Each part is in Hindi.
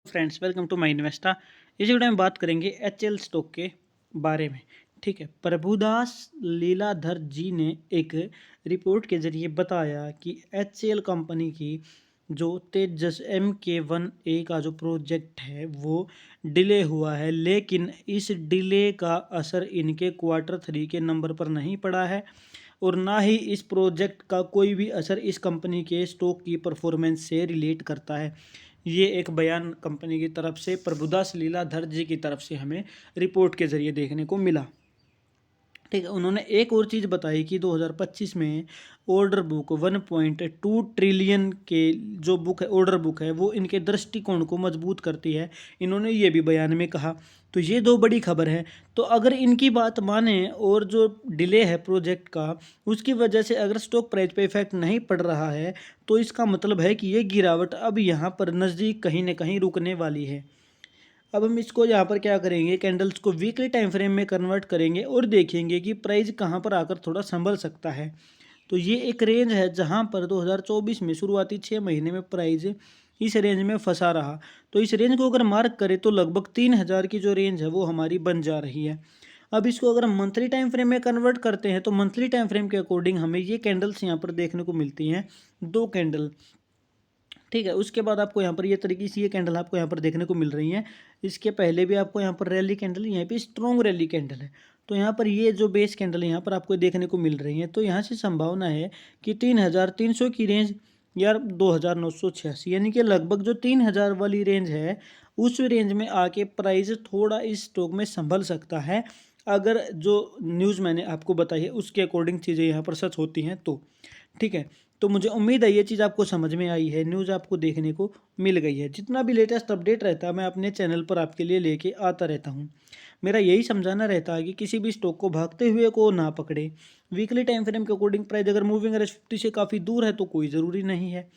Friends, welcome to my Investa. इस वीडियो में बात करेंगे एचएल स्टॉक के बारे में। ठीक है, प्रभुदास लीलाधर जी ने एक रिपोर्ट के जरिए बताया कि एचएल कंपनी की जो तेजस MK1A का जो प्रोजेक्ट है वो डिले हुआ है, लेकिन इस डिले का असर इनके क्वार्टर 3 के नंबर पर नहीं पड़ा है और ना ही इस प्रोजेक्ट का कोई भी असर इस कंपनी के स्टॉक की परफॉर्मेंस से रिलेट करता है। ये एक बयान कंपनी की तरफ से प्रभुदास लीलाधर जी की तरफ से हमें रिपोर्ट के ज़रिए देखने को मिला। ठीक है, उन्होंने एक और चीज़ बताई कि 2025 में ऑर्डर बुक 1.2 ट्रिलियन के जो बुक है, ऑर्डर बुक है, वो इनके दृष्टिकोण को मजबूत करती है। इन्होंने ये भी बयान में कहा। तो ये दो बड़ी खबर है। तो अगर इनकी बात माने और जो डिले है प्रोजेक्ट का, उसकी वजह से अगर स्टॉक प्राइस पे इफेक्ट नहीं पड़ रहा है, तो इसका मतलब है कि ये गिरावट अब यहाँ पर नज़दीक कहीं ना कहीं रुकने वाली है। अब हम इसको यहाँ पर क्या करेंगे, कैंडल्स को वीकली टाइम फ्रेम में कन्वर्ट करेंगे और देखेंगे कि प्राइस कहाँ पर आकर थोड़ा संभल सकता है। तो ये एक रेंज है जहाँ पर 2024 में शुरुआती 6 महीने में प्राइस इस रेंज में फंसा रहा। तो इस रेंज को अगर मार्क करें तो लगभग 3000 की जो रेंज है वो हमारी बन जा रही है। अब इसको अगर हम मंथली टाइम फ्रेम में कन्वर्ट करते हैं तो मंथली टाइम फ्रेम के अकॉर्डिंग हमें ये कैंडल्स यहाँ पर देखने को मिलती हैं, 2 कैंडल। ठीक है, उसके बाद आपको यहाँ पर ये तरीके से ये कैंडल आपको यहाँ पर देखने को मिल रही हैं। इसके पहले भी आपको यहाँ पर रैली कैंडल, यहाँ पे स्ट्रॉन्ग रैली कैंडल है। तो यहाँ पर ये जो बेस कैंडल है यहाँ पर आपको देखने को मिल रही है। तो यहाँ से संभावना है कि 3300 की रेंज या 2986, यानी कि लगभग जो 3000 वाली रेंज है उस रेंज में आके प्राइस थोड़ा इस स्टॉक में संभल सकता है, अगर जो न्यूज़ मैंने आपको बताई है उसके अकॉर्डिंग चीज़ें यहाँ पर सच होती हैं तो। ठीक है, तो मुझे उम्मीद है ये चीज़ आपको समझ में आई है, न्यूज़ आपको देखने को मिल गई है। जितना भी लेटेस्ट अपडेट रहता है मैं अपने चैनल पर आपके लिए लेके आता रहता हूँ। मेरा यही समझाना रहता है कि किसी भी स्टॉक को भागते हुए को ना पकड़े। वीकली टाइम फ्रेम के अकॉर्डिंग प्राइस अगर मूविंग एवरेज 50 से काफ़ी दूर है तो कोई ज़रूरी नहीं है।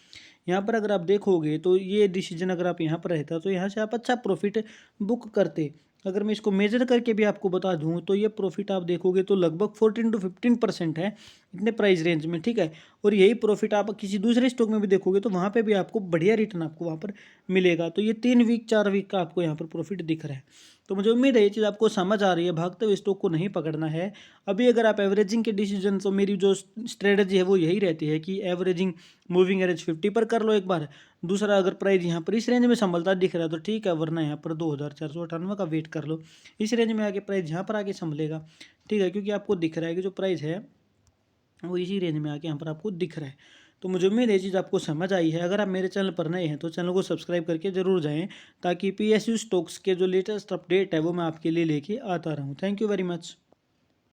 यहाँ पर अगर आप देखोगे तो ये डिसीजन अगर आप यहाँ पर रहता तो यहाँ से आप अच्छा प्रॉफिट बुक करते। अगर मैं इसको मेजर करके भी आपको बता दूँ तो ये प्रॉफिट आप देखोगे तो लगभग 14 to 15% है इतने प्राइस रेंज में। ठीक है, और यही प्रॉफिट आप किसी दूसरे स्टॉक में भी देखोगे तो वहाँ पे भी आपको बढ़िया रिटर्न आपको वहाँ पर मिलेगा। तो ये 3 वीक 4 वीक का आपको यहाँ पर प्रॉफिट दिख रहा है। तो मुझे उम्मीद है ये चीज़ आपको समझ आ रही है। भागते हुए स्टॉक को नहीं पकड़ना है। अभी अगर आप एवरेजिंग के डिसीजन, तो मेरी जो स्ट्रेटजी है वो यही रहती है कि एवरेजिंग मूविंग एवरेज 50 पर कर लो एक बार। दूसरा, अगर प्राइस यहाँ पर इस रेंज में संभलता दिख रहा है तो ठीक है, वरना यहाँ पर 2498 का वेट कर लो। इस रेंज में आके प्राइस यहाँ पर आके संभलेगा। ठीक है, क्योंकि आपको दिख रहा है कि जो प्राइस है वो इसी रेंज में आके यहाँ पर आपको दिख रहा है। तो मुझे उम्मीद है ये चीज़ आपको समझ आई है। अगर आप मेरे चैनल पर नए हैं तो चैनल को सब्सक्राइब करके ज़रूर जाएं, ताकि PSU स्टॉक्स के जो लेटेस्ट अपडेट है वो मैं आपके लिए लेके आता रहूँ। Thank you very much.